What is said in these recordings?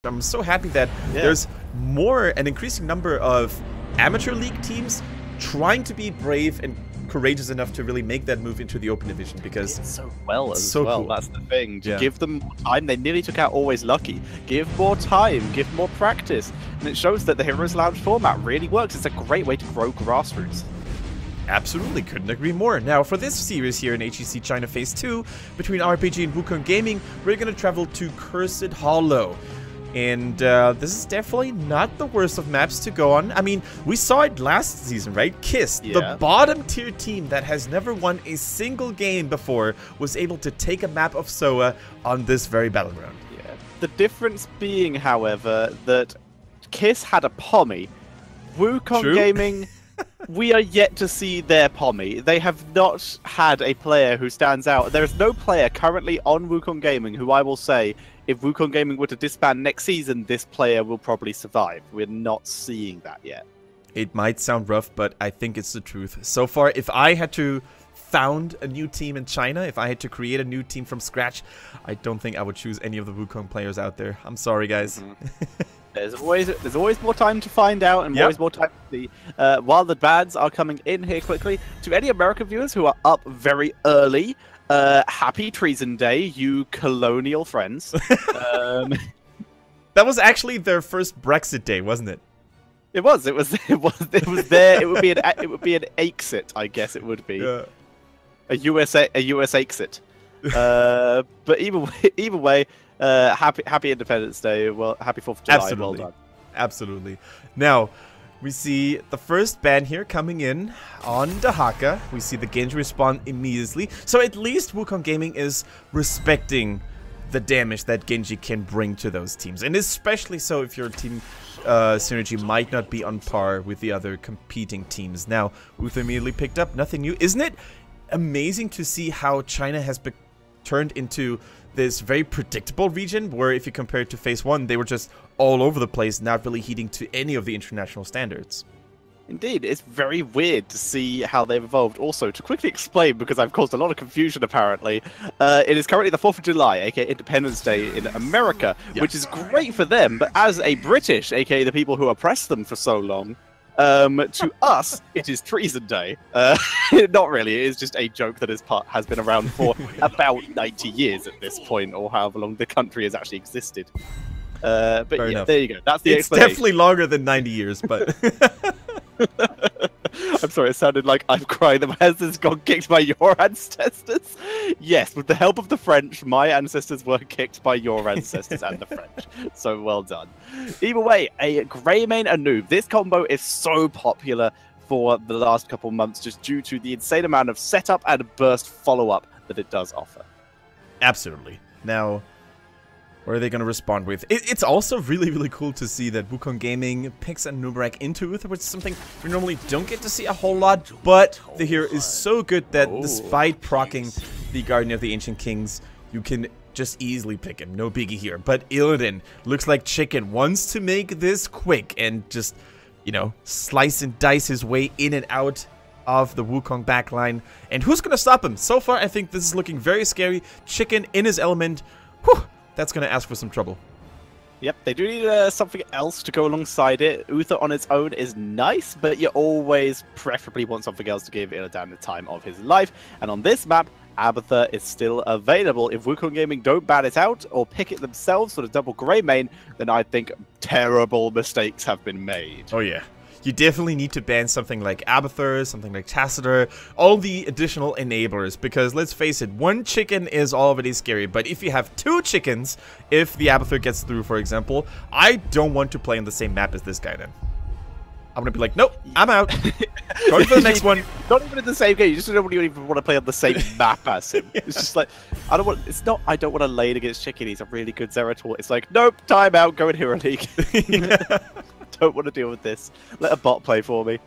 I'm so happy that there's an increasing number of amateur league teams trying to be brave and courageous enough to really make that move into the open division, because it's so well as so well. Cool. That's the thing. To give them more time. They nearly took out Always Lucky. Give more time. Give more practice. And it shows that the Heroes Lounge format really works. It's a great way to grow grassroots. Absolutely, couldn't agree more. Now, for this series here in HGC China Phase 2, between RPG and Wukong Gaming, we're going to travel to Cursed Hollow. And this is definitely not the worst of maps to go on. I mean, we saw it last season, right? KISS, the bottom tier team that has never won a single game before, was able to take a map of SOA on this very battleground. Yeah. The difference being, however, that KISS had a Pommy. Wukong Gaming... we are yet to see their Pommy. They have not had a player who stands out. There is no player currently on Wukong Gaming who I will say, if Wukong Gaming were to disband next season, this player will probably survive. We're not seeing that yet. It might sound rough, but I think it's the truth. So far, if I had to found a new team in China, if I had to create a new team from scratch, I don't think I would choose any of the Wukong players out there. I'm sorry, guys. There's always more time to find out and always more time to see. While the bans are coming in here quickly, to any American viewers who are up very early, happy Treason Day, you colonial friends. That was actually their first Brexit day, wasn't it? It was there. It would be an exit, I guess it would be. Yeah. A US exit. But either way, happy Independence Day. Well, happy 4th of July. Absolutely. Well done. Absolutely. Now, we see the first ban here coming in on Dahaka. We see the Genji respond immediately. So at least Wukong Gaming is respecting the damage that Genji can bring to those teams. And especially so if your team synergy might not be on par with the other competing teams. Now, Uther immediately picked up. Nothing new. Isn't it amazing to see how China has turned into this very predictable region, where if you compare it to Phase 1, they were just all over the place, not really heeding to any of the international standards. Indeed, it's very weird to see how they've evolved. Also, to quickly explain, because I've caused a lot of confusion apparently, it is currently the 4th of July, aka Independence Day in America, which is great for them, but as a British, aka the people who oppressed them for so long, to us, it is Treason Day. Not really, it is just a joke that has been around for about 90 years at this point, or however long the country has actually existed. But Fair enough. There you go. That's the explanation. It's definitely longer than 90 years, but... I'm sorry, it sounded like I'm crying that my ancestors got kicked by your ancestors. Yes, with the help of the French, my ancestors were kicked by your ancestors and the French. So well done. Either way, a Greymane and Noob. This combo is so popular for the last couple months just due to the insane amount of setup and burst follow-up that it does offer. Absolutely. Now, what are they going to respond with? It's also really, really cool to see that Wukong Gaming picks a Nubarak into Uther, which is something we normally don't get to see a whole lot, but the hero is so good that despite proccing the Guardian of the Ancient Kings, you can just easily pick him. No biggie here. But Illidan looks like Chicken wants to make this quick and just, you know, slice and dice his way in and out of the Wukong backline. And who's going to stop him? So far, I think this is looking very scary. Chicken in his element. Whew. That's going to ask for some trouble. Yep, they do need something else to go alongside it. Uther on its own is nice, but you always preferably want something else to give Illidan the time of his life. And on this map, Abathur is still available. If Wukong Gaming don't ban it out or pick it themselves for the double Greymane, then I think terrible mistakes have been made. Oh yeah. You definitely need to ban something like Abathur, something like Tacitor, all the additional enablers, because let's face it, one chicken is already scary, but if you have two chickens, if the Abathur gets through, for example, I don't want to play on the same map as this guy then. I'm gonna be like, nope, I'm out. Going for the next one. Not even in the same game, you just don't even want to play on the same map as him. It's just like, I don't want to lane against Chicken, he's a really good Zeratul. It's like, nope, time out, go in Hero League. Don't want to deal with this. Let a bot play for me.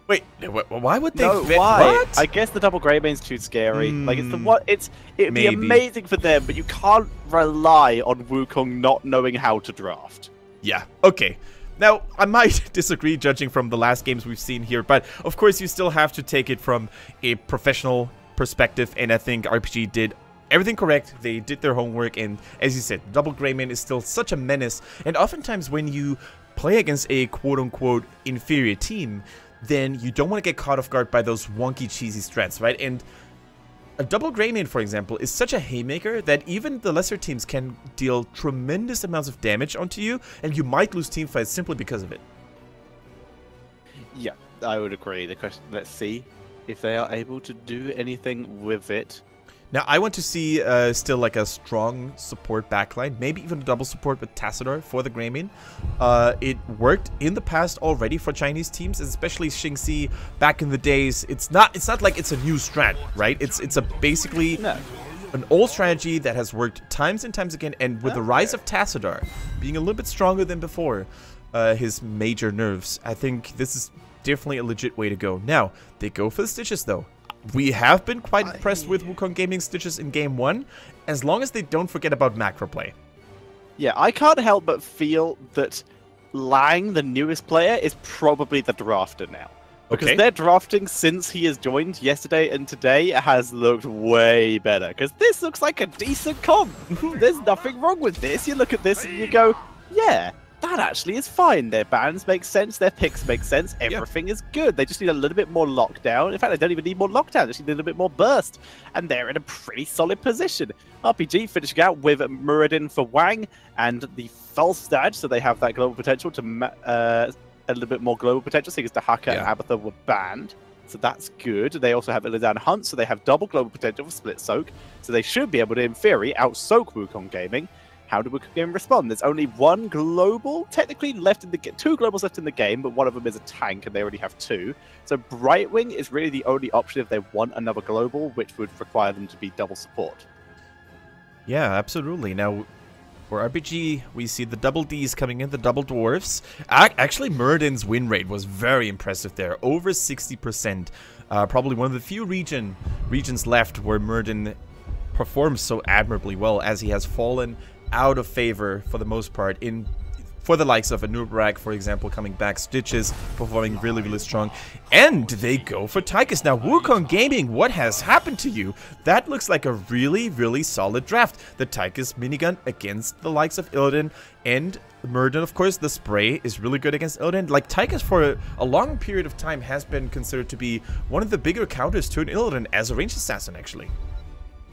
Wait, why would they? No, why? What? I guess the double Greymane's too scary. Like it'd be amazing for them, but you can't rely on Wukong not knowing how to draft. Yeah. Okay. Now, I might disagree judging from the last games we've seen here, but of course you still have to take it from a professional perspective, and I think RPG did everything correct. They did their homework, and as you said, double Greymane is still such a menace. And oftentimes when you play against a quote-unquote inferior team, then you don't want to get caught off guard by those wonky, cheesy strats, right? And a double Greymane, for example, is such a haymaker that even the lesser teams can deal tremendous amounts of damage onto you, and you might lose teamfights simply because of it. Yeah, I would agree. The question, let's see if they are able to do anything with it. Now, I want to see still like a strong support backline, maybe even a double support with Tassadar for the Greymane. It worked in the past already for Chinese teams, especially HGC back in the days. It's not like it's a new strat, right? It's a basically an old strategy that has worked times and times again, and with the rise of Tassadar being a little bit stronger than before, his major nerfs, I think this is definitely a legit way to go. Now, they go for the Stitches though. We have been quite impressed with Wukong Gaming Stitches in Game 1, as long as they don't forget about macro play. Yeah, I can't help but feel that Lang, the newest player, is probably the drafter now. Because their drafting since he has joined yesterday and today has looked way better. Because this looks like a decent comp. There's nothing wrong with this. You look at this and you go, yeah, that actually is fine. Their bans make sense, their picks make sense, everything is good. They just need a little bit more lockdown. In fact, they don't even need more lockdown, they just need a little bit more burst. And they're in a pretty solid position. RPG finishing out with Muradin for Wang and the Falstad, so they have that global potential to a little bit more global potential, seeing as Dahaka and Abatha were banned. So that's good. They also have Illidan Hunt, so they have double global potential for Split Soak. So they should be able to, in theory, out-soak Wukong Gaming. How do Wukong Gaming respond? There's only one global, technically, left in the game. Two globals left in the game, but one of them is a tank, and they already have two. So Brightwing is really the only option if they want another global, which would require them to be double support. Yeah, absolutely. Now, for RPG, we see the double Ds coming in, the double dwarfs. Actually, Muradin's win rate was very impressive there, over 60%. Probably one of the few regions left where Muradin performs so admirably well, as he has fallen out of favor for the most part for the likes of a Nubarak, for example, coming back. Stitches performing really, really strong. And they go for Tychus. Now, Wukong Gaming, what has happened to you? That looks like a really, really solid draft. The Tychus minigun against the likes of Illidan and Muradin, of course. The spray is really good against Illidan. Like, Tychus for a long period of time has been considered to be one of the bigger counters to an Illidan as a ranged assassin, actually.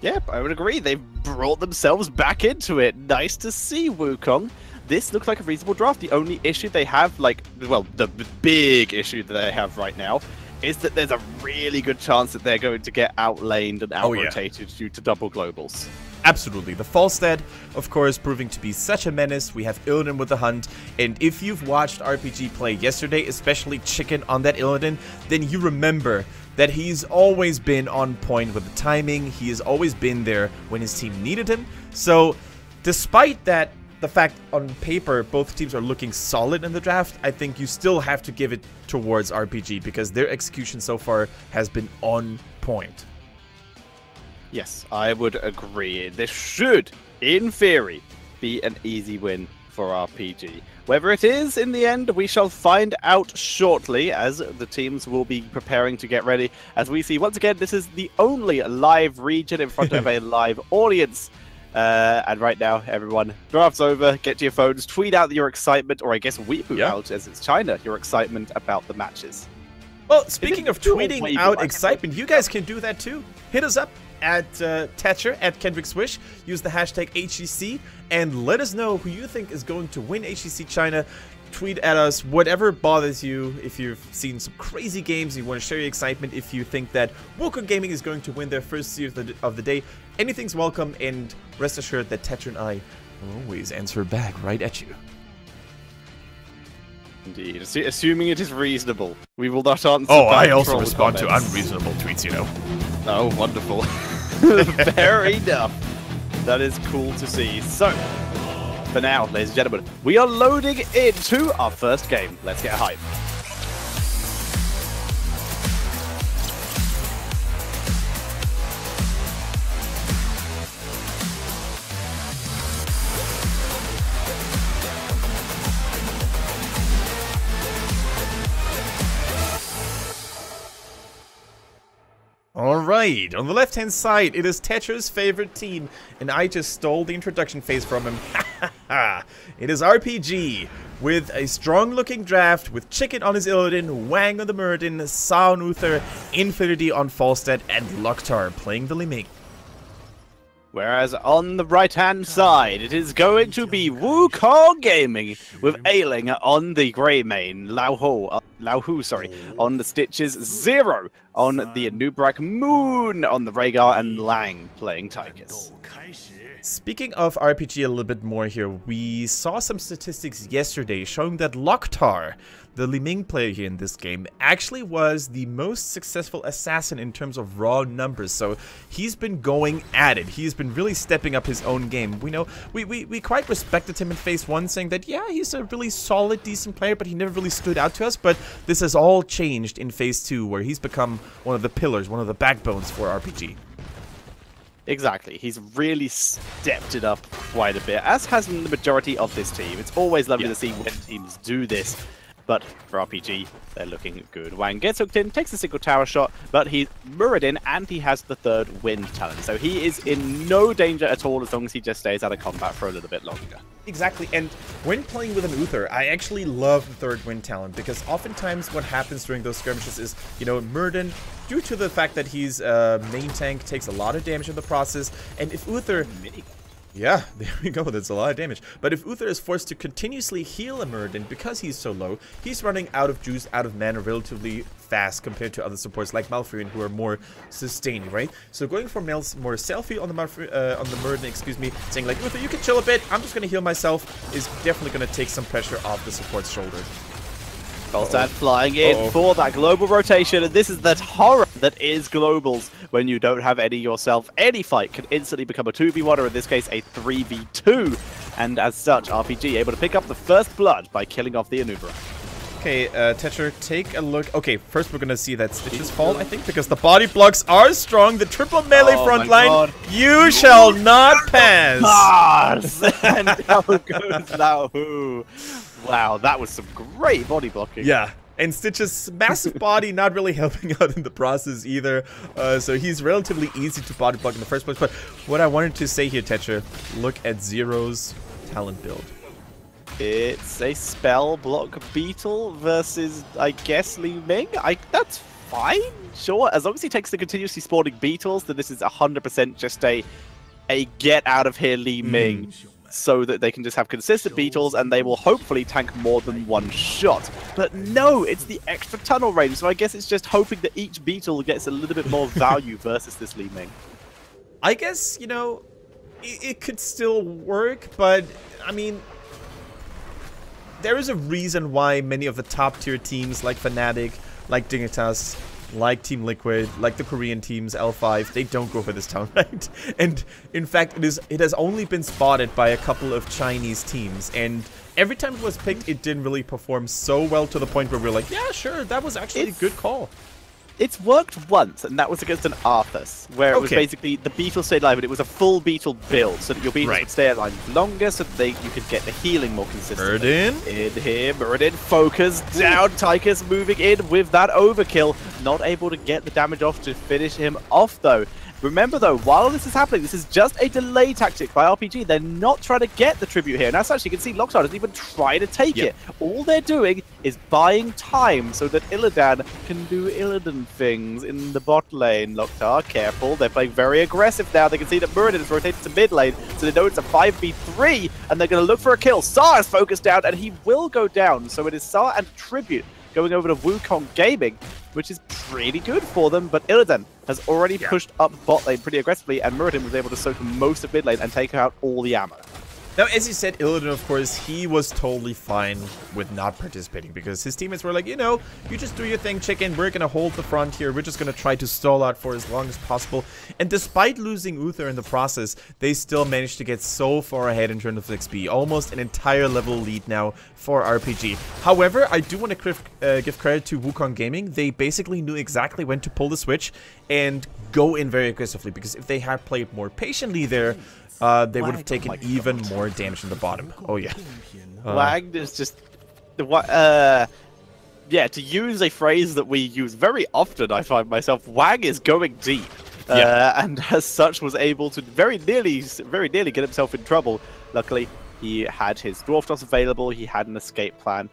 Yep, I would agree. They've brought themselves back into it. Nice to see, Wukong. This looks like a reasonable draft. The only issue they have, the big issue that they have right now, is that there's a really good chance that they're going to get outlaned and out-rotated due to double globals. Absolutely. The Falstad, of course, proving to be such a menace. We have Illidan with the Hunt, and if you've watched RPG play yesterday, especially Chicken on that Illidan, then you remember that he's always been on point with the timing. He has always been there when his team needed him. So, despite that, the fact on paper both teams are looking solid in the draft, I think you still have to give it towards RPG because their execution so far has been on point. Yes, I would agree. This should, in theory, be an easy win for RPG. Whether it is in the end, we shall find out shortly, as the teams will be preparing to get ready. As we see, once again, this is the only live region in front of a live audience. And right now, everyone, draft's over. Get to your phones, tweet out your excitement, or I guess weep out, as it's China, your excitement about the matches. Well, speaking of tweeting out excitement, you guys can do that too. Hit us up at Thatcher, at Kendrick Swish. Use the hashtag HGC and let us know who you think is going to win HGC China. Tweet at us whatever bothers you. If you've seen some crazy games, you want to share your excitement. If you think that Wukong Gaming is going to win their first series of the day, anything's welcome. And rest assured that Thatcher and I will always answer back right at you. Indeed, assuming it is reasonable. We will not answer. Oh, I also respond to unreasonable tweets, you know. Oh, wonderful. Fair enough. That is cool to see. So, for now, ladies and gentlemen, we are loading into our first game. Let's get hype. Alright, side, on the left-hand side, it is Tetra's favorite team, and I just stole the introduction phase from him. It is RPG, with a strong-looking draft, with Chicken on his Illidan, Wang on the Muradin, Sa on Uther, Infinity on Falstad, and Loktar playing the Li Ming. Whereas on the right-hand side, it is going to be WKG Gaming with Ailing on the Grey Mane, Lao Hu, on the Stitches, Zero on the Anub'arak, Moon on the Rhaegar, and Lang playing Tychus. Speaking of RPG a little bit more here, we saw some statistics yesterday showing that Loktar, the Li Ming player here in this game, actually was the most successful assassin in terms of raw numbers. So he's been going at it. He's been really stepping up his own game. We know we quite respected him in phase 1, saying that yeah, he's a really solid, decent player, but he never really stood out to us. But this has all changed in phase 2, where he's become one of the pillars, one of the backbones for RPG. Exactly. He's really stepped it up quite a bit, as has the majority of this team. It's always lovely to see when teams do this. But for RPG, they're looking good. Wang gets hooked in, takes a single tower shot, but he's Muradin and he has the third wind talent. So he is in no danger at all as long as he just stays out of combat for a little bit longer. Exactly, and when playing with an Uther, I actually love the third wind talent, because oftentimes what happens during those skirmishes is, you know, Muradin, due to the fact that he's main tank, takes a lot of damage in the process, and if Uther... Yeah, there we go, that's a lot of damage. But if Uther is forced to continuously heal a Muradin because he's so low, he's running out of juice, out of mana relatively fast compared to other supports like Malfurion, who are more sustaining, right? So going for more selfie on the Muradin, excuse me, saying like, Uther, you can chill a bit, I'm just gonna heal myself, is definitely gonna take some pressure off the support's shoulder. Falstad flying in for that global rotation, and this is that horror that is globals. When you don't have any yourself, any fight can instantly become a 2v1, or in this case, a 3v2. And as such, RPG able to pick up the first blood by killing off the Anub'arak. Okay, Tetra, take a look. Okay, first we're gonna see that Stitches fall, I think, because the body blocks are strong. The triple melee front line, you shall not pass! And down goes Lao Hu. Wow, that was some great body blocking. Yeah, and Stitch's massive body not really helping out in the process either. So he's relatively easy to body block in the first place. But what I wanted to say here, Tetra, look at Zero's talent build. It's a spell block beetle versus, I guess, Li Ming. That's fine, sure. As long as he takes the continuously spawning beetles, then this is 100% just a get out of here Li Ming. So that they can just have consistent beetles and they will hopefully tank more than one shot. But no, it's the extra tunnel range, so I guess it's just hoping that each beetle gets a little bit more value versus this Li Ming. I guess, you know, it could still work, but I mean, there is a reason why many of the top tier teams like Fnatic, like Dignitas, like Team Liquid, like the Korean teams, L5, they don't go for this town, right? And in fact, it has only been spotted by a couple of Chinese teams, and every time it was picked, it didn't really perform so well to the point where we're like, yeah, sure, that was actually a good call. It's worked once, and that was against an Arthas, where it was basically the beetle stayed alive, but it was a full beetle build, so that your beetles would stay alive longer, so that you could get the healing more consistently. Muradin? In here, Muradin focus down, Tychus moving in with that overkill, not able to get the damage off to finish him off though. Remember though, while this is happening, this is just a delay tactic by RPG. They're not trying to get the tribute here. And as such, you can see Loktar doesn't even try to take it. All they're doing is buying time so that Illidan can do Illidan things in the bot lane. Loktar, careful. They're playing very aggressive now. They can see that Muradin is rotated to mid lane, so they know it's a 5v3, and they're going to look for a kill. Sa is focused down, and he will go down. So it is Sa and Tribute going over to WKG Gaming, which is pretty good for them, but Illidan has already pushed up bot lane pretty aggressively, and Muradin was able to soak most of mid lane and take out all the ammo. Now, as you said, Illidan, of course, he was totally fine with not participating because his teammates were like, you know, you just do your thing, chicken. We're going to hold the front here. We're just going to try to stall out for as long as possible. And despite losing Uther in the process, they still managed to get so far ahead in terms of XP. Almost an entire level lead now for RPG. However, I do want to give credit to WKG Gaming. They basically knew exactly when to pull the switch and go in very aggressively, because if they had played more patiently there, they would have taken even more damage in the bottom. Oh, yeah. Wang is just... yeah, to use a phrase that we use very often, I find myself, Wang is going deep. and as such was able to very nearly get himself in trouble. Luckily, he had his Dwarf Toss available, he had an escape plan.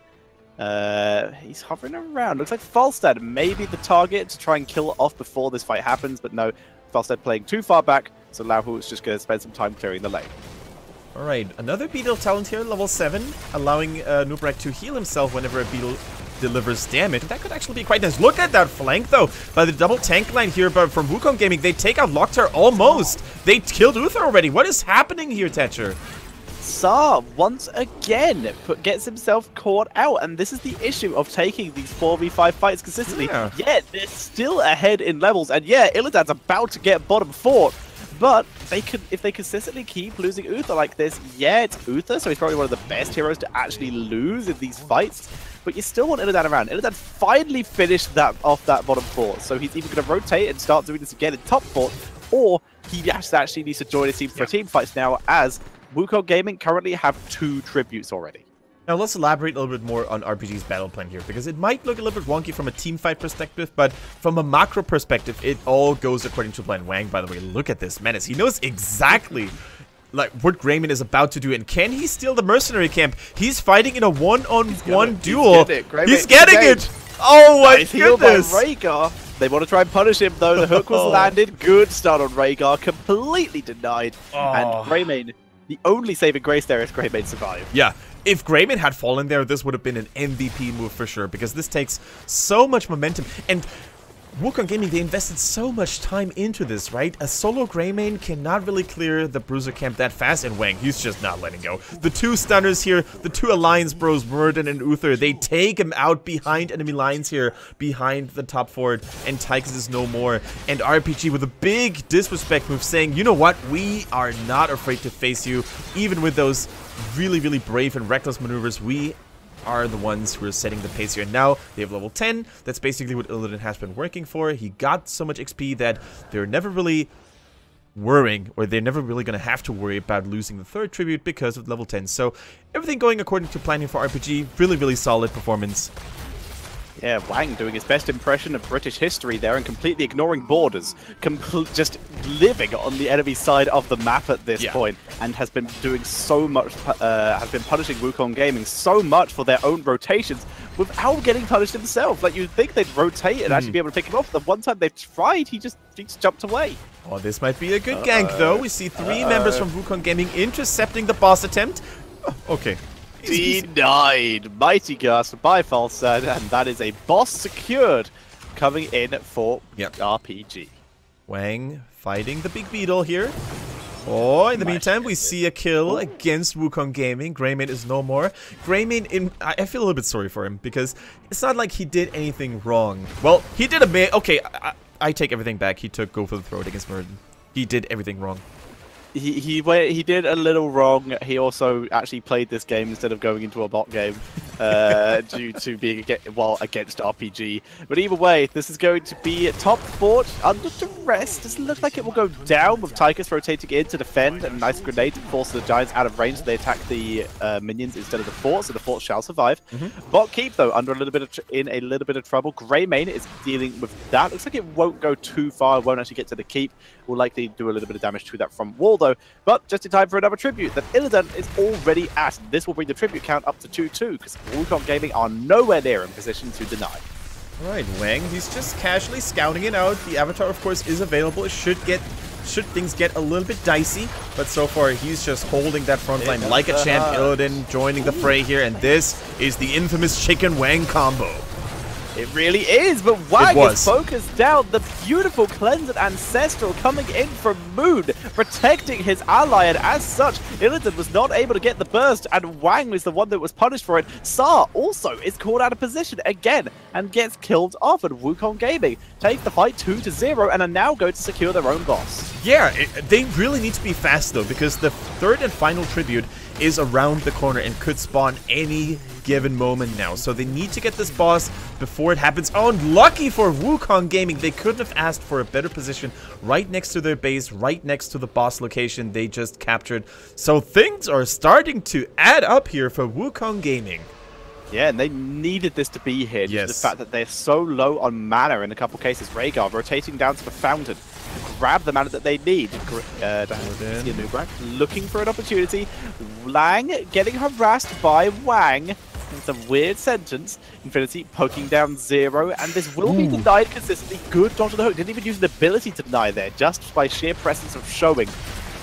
He's hovering around. Looks like Falstad may be the target to try and kill off before this fight happens, but no, Falstad playing too far back, so Lauhu is just going to spend some time clearing the lane. Alright, another Beetle talent here, level 7, allowing Nubrek to heal himself whenever a Beetle delivers damage. That could actually be quite nice. Look at that flank, though, by the double tank line here but from Wukong Gaming. They take out Locktar almost. They killed Uther already. What is happening here, Tetcher? Saar, once again, gets himself caught out, and this is the issue of taking these 4v5 fights consistently. Yeah, they're still ahead in levels, and yeah, Illidan's about to get bottom 4. But if they consistently keep losing Uther like this, yeah, it's Uther, so he's probably one of the best heroes to actually lose in these fights. But you still want Illidan around. Illidan finally finished that off that bottom 4, so he's either going to rotate and start doing this again in top 4, or he actually needs to join his team for team fights now, as Wukong Gaming currently have 2 tributes already. Now let's elaborate a little bit more on RPG's battle plan here, because it might look a little bit wonky from a team fight perspective, but from a macro perspective, it all goes according to plan. Wang, by the way, look at this menace. He knows exactly like what Grayman is about to do, and can he steal the mercenary camp? He's fighting in a one-on-one duel. He's getting it. Oh my goodness! By Rhaegar. They want to try and punish him though. The hook was landed. Good start on Rhaegar. Completely denied. And Greymane, the only saving grace there is Greymane survived. Yeah. If Grayman had fallen there, this would have been an MVP move for sure, because this takes so much momentum. And Wukong Gaming, they invested so much time into this, right? A solo Greymane cannot really clear the Bruiser camp that fast, and Wang, he's just not letting go. The 2 stunners here, the 2 Alliance bros, Murden and Uther, they take him out behind enemy lines here, behind the top fort, and Tychus is no more. And RPG with a big disrespect move saying, you know what, we are not afraid to face you, even with those really, really brave and reckless maneuvers. We are the ones who are setting the pace here. And now they have level 10. That's basically what Illidan has been working for. He got so much XP that they're never really worrying, or they're never really going to have to worry about losing the 3rd tribute because of level 10. So everything going according to plan here for RPG. Really, really solid performance. Yeah, Wang doing his best impression of British history there and completely ignoring borders. Just living on the enemy side of the map at this point, and has been doing so much, has been punishing Wukong Gaming so much for their own rotations without getting punished himself. Like, you'd think they'd rotate and actually be able to pick him off. The one time they've tried, he just jumped away. Oh, this might be a good gank, though. We see 3 members from Wukong Gaming intercepting the boss attempt. Oh, okay. Denied. Mighty Gust by Falstad, and that is a boss secured coming in for RPG. Wang fighting the big beetle here. Oh, in the meantime, we see a kill against Wukong Gaming. Greymane is no more. Greymane, I feel a little bit sorry for him, because it's not like he did anything wrong. Well, he did okay, I take everything back. He took Go for the Throat against Murden. He did everything wrong. He did a little wrong. He also actually played this game instead of going into a bot game due to being against RPG. But either way, this is going to be top fort under duress. Doesn't look like it will go down with Tychus rotating in to defend, and a nice grenade to force the Giants out of range so they attack the minions instead of the fort, so the fort shall survive. Bot keep though under a little bit of trouble. Greymane is dealing with that. Looks like it won't go too far. It won't actually get to the keep. Will likely do a little bit of damage to that front wall though, but just in time for another tribute that Illidan is already at. This will bring the tribute count up to 2-2, because Wukong Gaming are nowhere near in position to deny. Alright, Wang, he's just casually scouting it out. The avatar, of course, is available. It should things get a little bit dicey, but so far he's just holding that front line like a champ. Illidan joining the fray here, and this is the infamous Chicken Wang combo. It really is, but Wang is focused down. The beautiful Cleansed Ancestral coming in from Moon, protecting his ally, and as such, Illidan was not able to get the burst, and Wang was the one that was punished for it. Saar also is caught out of position again, and gets killed off, and Wukong Gaming take the fight 2-0, and are now going to secure their own boss. Yeah, they really need to be fast though, because the 3rd and final tribute is around the corner and could spawn any given moment now. So they need to get this boss before it happens. Oh, and lucky for Wukong Gaming, they couldn't have asked for a better position right next to their base, right next to the boss location they just captured. So things are starting to add up here for Wukong Gaming. Yeah, and they needed this to be here due to the fact that they're so low on mana in a couple cases. Rhaegar rotating down to the fountain. grab the mana that they need. Nubrak looking for an opportunity. Lang getting harassed by Wang. It's a weird sentence. Infinity poking down 0, and this will be denied consistently. Good dodge on the hook. Didn't even use an ability to deny there, just by sheer presence of showing.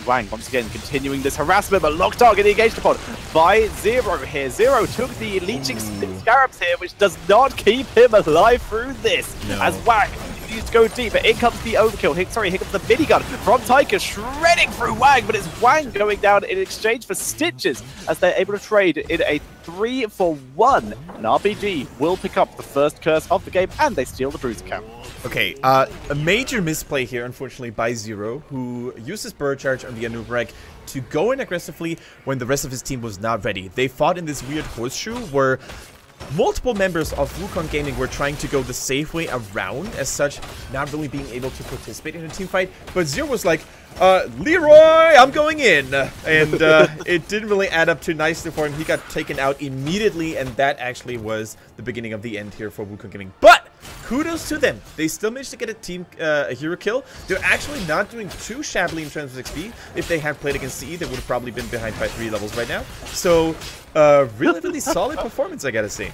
Wang once again continuing this harassment, but locked target engaged upon by 0 here. 0 took the leeching scarabs here, which does not keep him alive through this. No. As Wang continues to go deep, but in comes the overkill. Here comes the minigun from Taika, shredding through Wang, but it's Wang going down in exchange for Stitches as they're able to trade in a 3-for-1. And RPG will pick up the first curse of the game, and they steal the bruiser count. Okay, a major misplay here, unfortunately, by Zero, who uses Bird Charge on the Anub'arak to go in aggressively when the rest of his team was not ready. They fought in this weird horseshoe where multiple members of Wukong Gaming were trying to go the safe way around, as such, not really being able to participate in a team fight. But Zero was like, Leroy, I'm going in. And it didn't really add up too nicely for him. He got taken out immediately, and that actually was the beginning of the end here for Wukong Gaming. But kudos to them. They still managed to get a hero kill. They're actually not doing too shabbily in terms of XP. If they had played against CE, they would have probably been behind by 3 levels right now. So, really, really solid performance, I gotta say.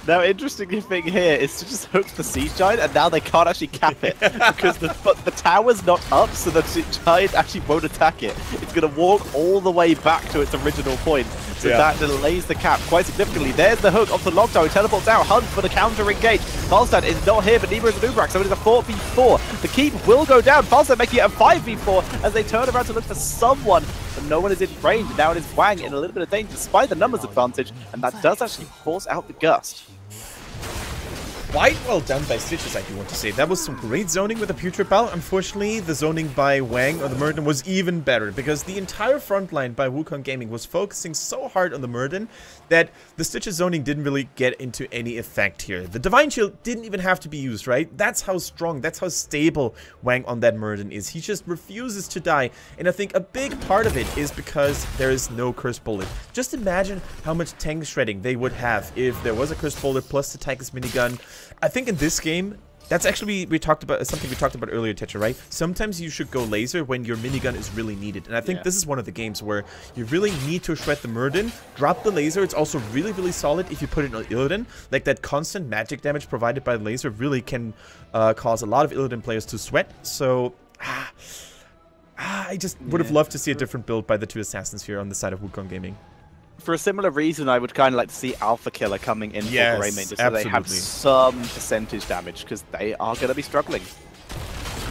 Now, interesting thing here is to just hook the Siege Giant, and now they can't actually cap it because the tower's not up, so the Siege Giant actually won't attack it. It's going to walk all the way back to its original point, so that delays the cap quite significantly. There's the hook off the lockdown, teleports out, hunt for the counter engage. Falstad is not here, but neither is Anub'arak, so it is a 4v4. The keep will go down, Falstad making it a 5v4 as they turn around to look for someone, but no one is in range. Now it is Wang in a little bit of danger despite the numbers advantage, and that does actually force out the Gust. Quite well done by Stitches, I do want to say. That was some great zoning with the Putrid Bell. Unfortunately, the zoning by Wang or the Murden was even better, because the entire front line by Wukong Gaming was focusing so hard on the Murden that the Stitches zoning didn't really get into any effect here. The Divine Shield didn't even have to be used, right? That's how strong, that's how stable Wang on that Murden is. He just refuses to die, and I think a big part of it is because there is no Curse Bullet. Just imagine how much tank shredding they would have if there was a Curse Bullet plus the Tychus minigun. I think in this game, that's actually something we talked about earlier, Tetra, right? Sometimes you should go laser when your minigun is really needed. And I think this is one of the games where you really need to shred the Murden, drop the laser. It's also really, really solid if you put it on Illidan. Like, that constant magic damage provided by the laser really can cause a lot of Illidan players to sweat. So, I just would have loved to see a different build by the 2 assassins here on the side of Wukong Gaming. For a similar reason, I would kind of like to see Alpha Killer coming in for Greymane, just so they have some percentage damage, because they are going to be struggling.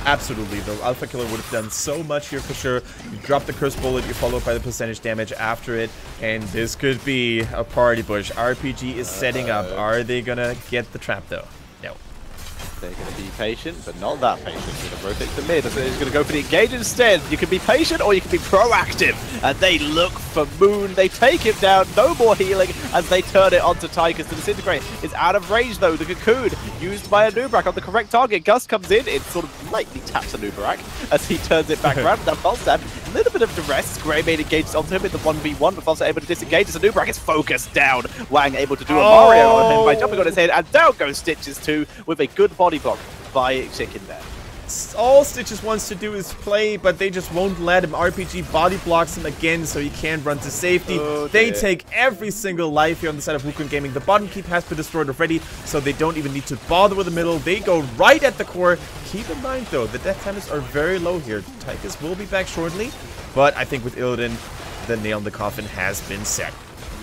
Absolutely, though. Alpha Killer would have done so much here for sure. You drop the Curse Bullet, you follow by the percentage damage after it, and this could be a party push. RPG is setting up. Are they going to get the trap, though? No. They're going to be patient, but not that patient. They're going to rotate to mid. They're going to go for the engage instead. You can be patient or you can be proactive. And they look for Moon. They take him down. No more healing as they turn it onto Tychus to disintegrate. It's out of range though. The Cocoon used by Anub'arak on the correct target. Gust comes in. It sort of lightly taps Anub'arak as he turns it back around. Now Falstad, a little bit of duress. Greymane engages onto him in the 1v1, but Falstad able to disengage as Anub'arak is focused down. Wang able to do a Mario on him by jumping on his head, and down goes Stitches too with a good body block by Chicken there. All Stitches wants to do is play, but they just won't let him. RPG body blocks him again, so he can't run to safety. They take every single life here on the side of Wukong Gaming. The bottom keep has been destroyed already, so they don't even need to bother with the middle. They go right at the core. Keep in mind, though, the death counters are very low here. Tychus will be back shortly, but I think with Illidan, the nail in the coffin has been set.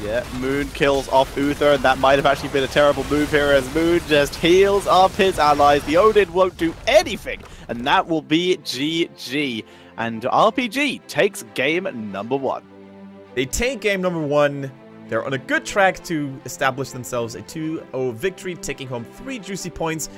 Yeah, Moon kills off Uther, and that might have actually been a terrible move here as Moon just heals up his allies. The Odin won't do anything, and that will be GG. And RPG takes game number 1. They take game number 1. They're on a good track to establish themselves a 2-0 victory, taking home 3 juicy points.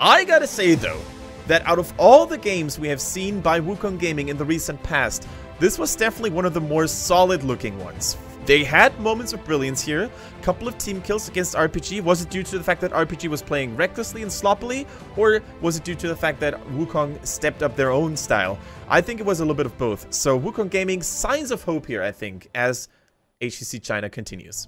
I gotta say, though, that out of all the games we have seen by Wukong Gaming in the recent past, this was definitely one of the more solid-looking ones. They had moments of brilliance here. A couple of team kills against RPG. Was it due to the fact that RPG was playing recklessly and sloppily? Or was it due to the fact that Wukong stepped up their own style? I think it was a little bit of both. So Wukong Gaming, signs of hope here, I think, as HGC China continues.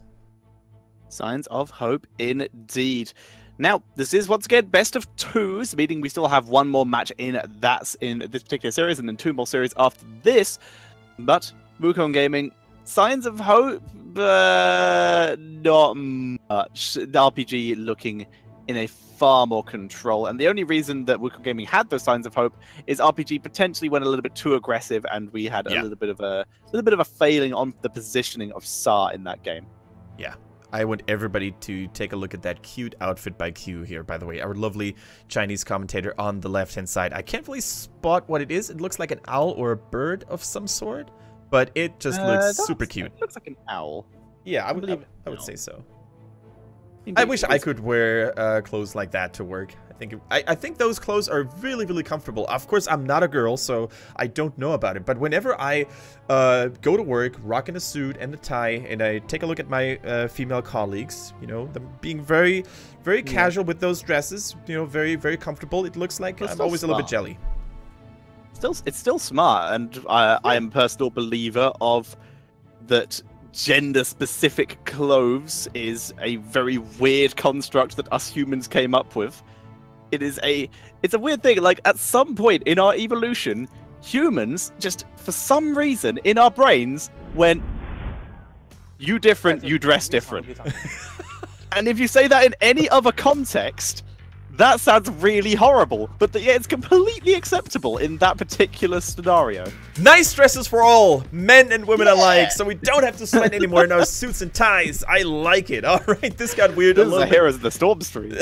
Signs of hope indeed. Now, this is once again best of twos, meaning we still have one more match in this particular series, and then 2 more series after this. But Wukong Gaming, signs of hope, not much. The RPG looking in a far more control, and the only reason that Wukong Gaming had those signs of hope is RPG potentially went a little bit too aggressive, and we had a little bit of a failing on the positioning of Sa in that game. Yeah. I want everybody to take a look at that cute outfit by Q here, by the way. Our lovely Chinese commentator on the left-hand side. I can't really spot what it is. It looks like an owl or a bird of some sort, but it just looks super cute. It looks like an owl. Yeah, I would say so. Indeed. I wish I could wear clothes like that to work. I think those clothes are really, really comfortable. Of course, I'm not a girl, so I don't know about it. But whenever I go to work, rocking a suit and a tie, and I take a look at my female colleagues, you know, them being very, very casual with those dresses, you know, very, very comfortable. It looks like I'm always a little bit jelly. It's still smart, and I am a personal believer of that. Gender-specific clothes is a very weird construct that us humans came up with. It's a weird thing. Like, at some point in our evolution, humans just, for some reason, in our brains, went, you different, you dress different. And if you say that in any other context, that sounds really horrible, but yeah, it's completely acceptable in that particular scenario. Nice dresses for all, men and women alike, so we don't have to sweat anymore in our suits and ties. I like it. All right, this got weird. This is the Heroes of the Storm Street.